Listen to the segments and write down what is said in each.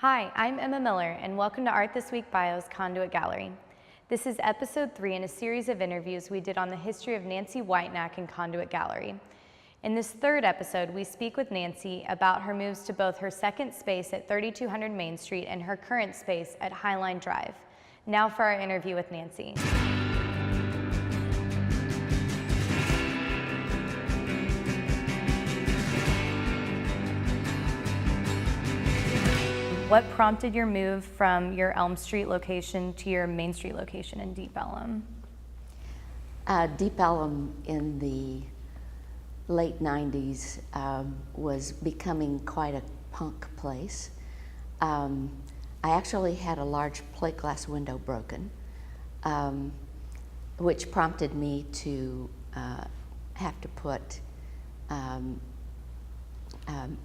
Hi, I'm Emma Miller, and welcome to Art This Week Bio's Conduit Gallery. This is episode 3 in a series of interviews we did on the history of Nancy Whitenack and Conduit Gallery. In this third episode, we speak with Nancy about her moves to both her second space at 3200 Main Street and her current space at Highline Drive. Now for our interview with Nancy. What prompted your move from your Elm Street location to your Main Street location in Deep Ellum? Deep Ellum in the late 90s was becoming quite a punk place. I actually had a large plate glass window broken, which prompted me to have to put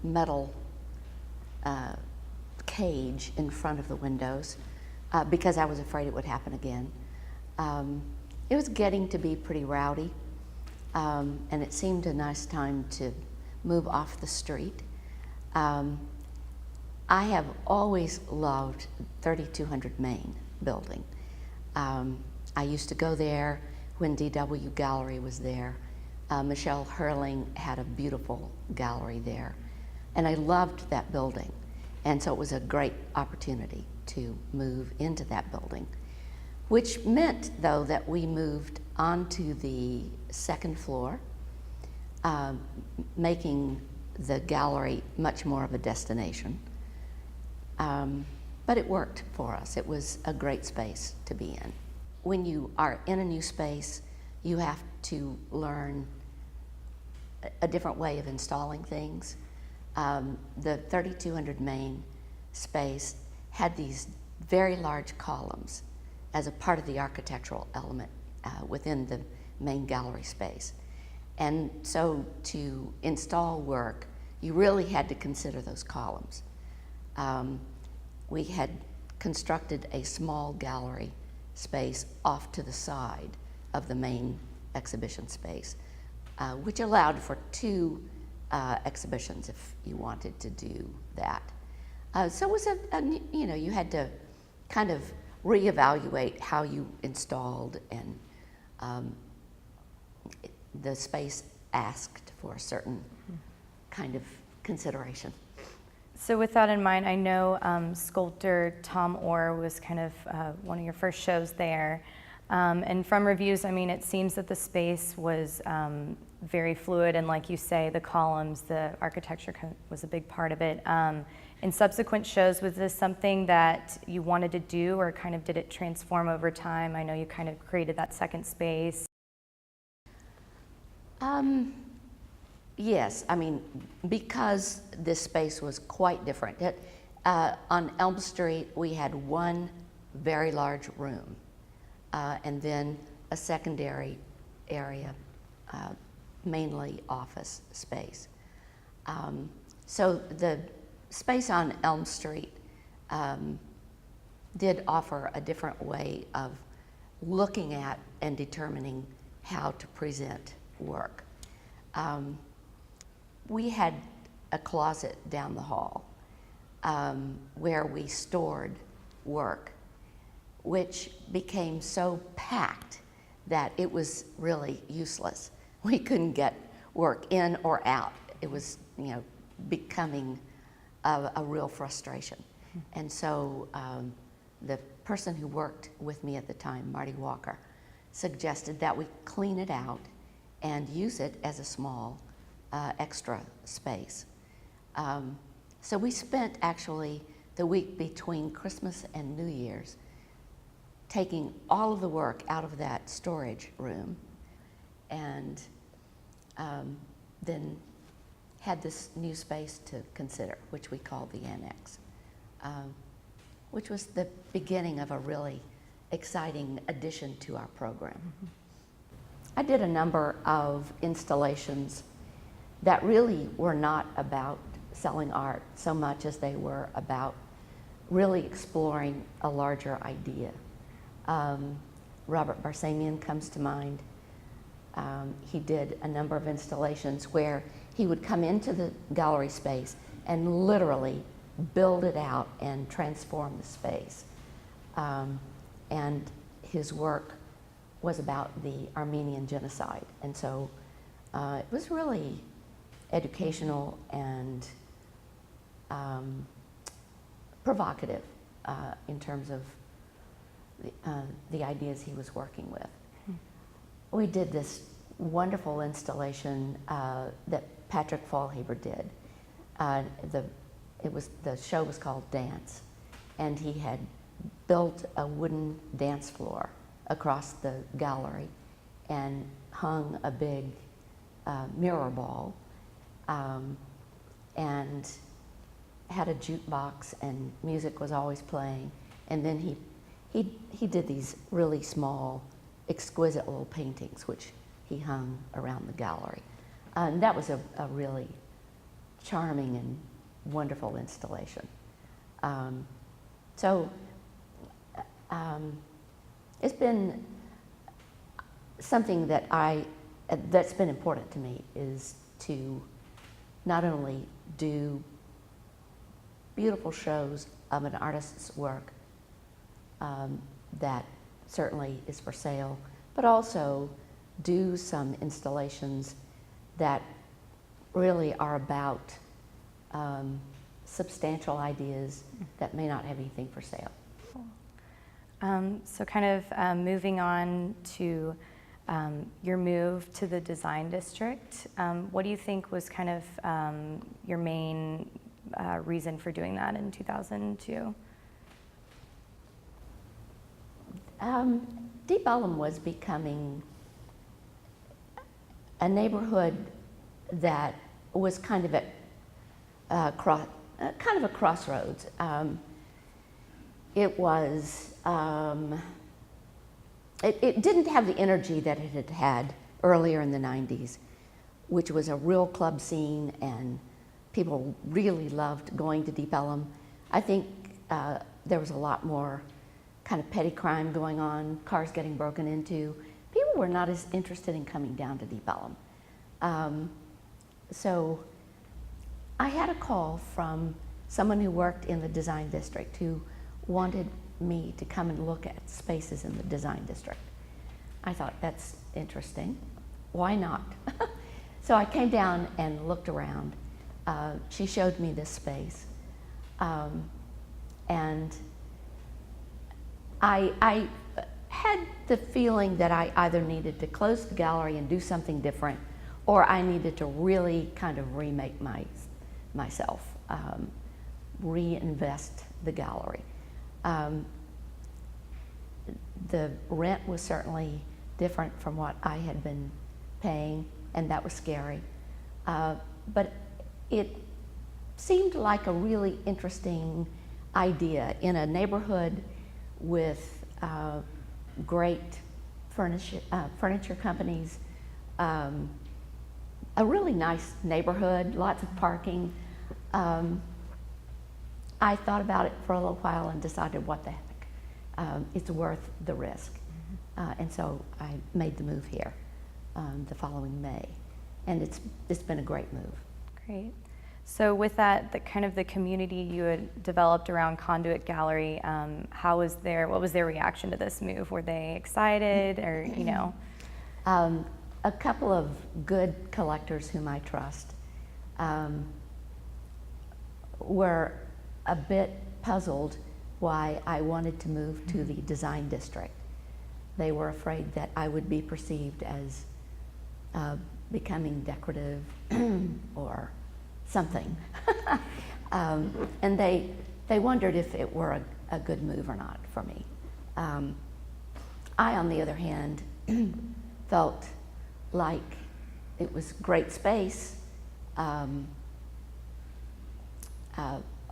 metal cage in front of the windows because I was afraid it would happen again. It was getting to be pretty rowdy, and it seemed a nice time to move off the street. I have always loved 3200 Main building. I used to go there when DW Gallery was there. Michelle Hurling had a beautiful gallery there, and I loved that building. And so it was a great opportunity to move into that building, which meant, though, that we moved onto the second floor, making the gallery much more of a destination. But it worked for us. It was a great space to be in. When you are in a new space, you have to learn a different way of installing things. The 3200 Main space had these very large columns as a part of the architectural element within the main gallery space. And so to install work, you really had to consider those columns. We had constructed a small gallery space off to the side of the main exhibition space, which allowed for two exhibitions if you wanted to do that. So it was you had to kind of reevaluate how you installed, and the space asked for a certain kind of consideration. So with that in mind, I know sculptor Tom Orr was kind of one of your first shows there. And from reviews, I mean, it seems that the space was very fluid, and like you say, the columns, the architecture was a big part of it. In subsequent shows, was this something that you wanted to do, or kind of did it transform over time? I know you kind of created that second space. Yes, I mean, because this space was quite different. On Elm Street, we had one very large room, and then a secondary area, mainly office space. So the space on Elm Street did offer a different way of looking at and determining how to present work. We had a closet down the hall where we stored work, which became so packed that it was really useless. We couldn't get work in or out. It was, becoming a real frustration. And so the person who worked with me at the time, Marty Walker, suggested that we clean it out and use it as a small extra space. So we spent actually the week between Christmas and New Year's taking all of the work out of that storage room, and then had this new space to consider, which we called the Annex, which was the beginning of a really exciting addition to our program. I did a number of installations that really were not about selling art so much as they were about really exploring a larger idea. Robert Barsamian comes to mind. He did a number of installations where he would come into the gallery space and literally build it out and transform the space. And his work was about the Armenian genocide. And so it was really educational and provocative in terms of the ideas he was working with. We did this wonderful installation that Patrick Fallhaber did. The show was called Dance, and he had built a wooden dance floor across the gallery and hung a big mirror ball and had a jukebox, and music was always playing. And then he did these really small, exquisite little paintings, which he hung around the gallery. And that was a really charming and wonderful installation. It's been something that's been important to me, is to not only do beautiful shows of an artist's work that certainly is for sale, but also do some installations that really are about substantial ideas that may not have anything for sale. So kind of moving on to your move to the design district, what do you think was kind of your main reason for doing that in 2002? Deep Ellum was becoming a neighborhood that was kind of at kind of a crossroads. It was. It didn't have the energy that it had had earlier in the 90s, which was a real club scene, and people really loved going to Deep Ellum. I think there was a lot more kind of petty crime going on, cars getting broken into. People were not as interested in coming down to Deep Ellum. So I had a call from someone who worked in the design district who wanted me to come and look at spaces in the design district. I thought, that's interesting. Why not? So I came down and looked around. She showed me this space. And I had the feeling that I either needed to close the gallery and do something different, or I needed to really kind of remake myself, reinvest the gallery. The rent was certainly different from what I had been paying, and that was scary. But it seemed like a really interesting idea in a neighborhood with great furniture companies, a really nice neighborhood, lots of parking. I thought about it for a little while and decided, what the heck, it's worth the risk. And so I made the move here the following May, and it's been a great move. Great. So with that, the community you had developed around Conduit Gallery, what was their reaction to this move? Were they excited, or A couple of good collectors whom I trust were a bit puzzled why I wanted to move to the design district. They were afraid that I would be perceived as becoming decorative or something. And they wondered if it were a good move or not for me. I, on the other hand, felt like it was great space.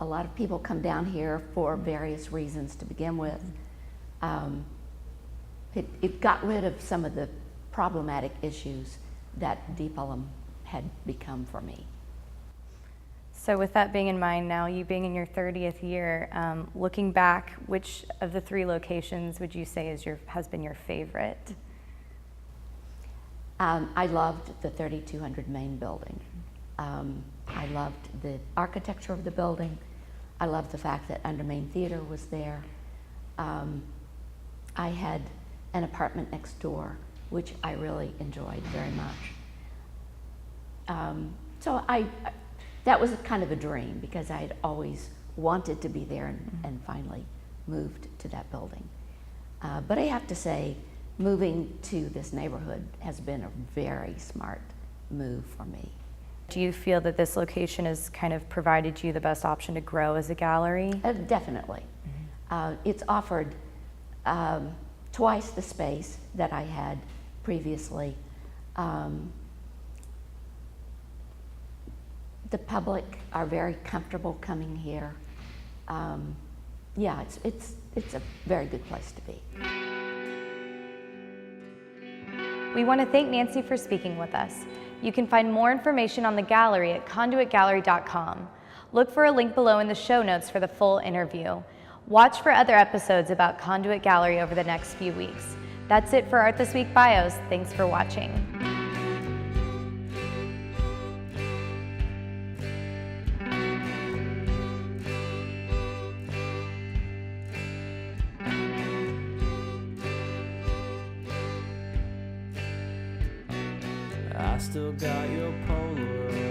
A lot of people come down here for various reasons to begin with. It got rid of some of the problematic issues that Deep Ellum had become for me. So with that being in mind, now you being in your 30th year, looking back, which of the 3 locations would you say has been your favorite? I loved the 3200 Main building. I loved the architecture of the building. I love the fact that Under Main Theater was there. I had an apartment next door, which I really enjoyed very much. So that was kind of a dream, because I had always wanted to be there and finally moved to that building. But I have to say, moving to this neighborhood has been a very smart move for me. Do you feel that this location has kind of provided you the best option to grow as a gallery? Definitely. It's offered twice the space that I had previously. The public are very comfortable coming here. Yeah, it's a very good place to be. We want to thank Nancy for speaking with us. You can find more information on the gallery at conduitgallery.com. Look for a link below in the show notes for the full interview. Watch for other episodes about Conduit Gallery over the next few weeks. That's it for Art This Week Bios. Thanks for watching. I still got your Polaroid.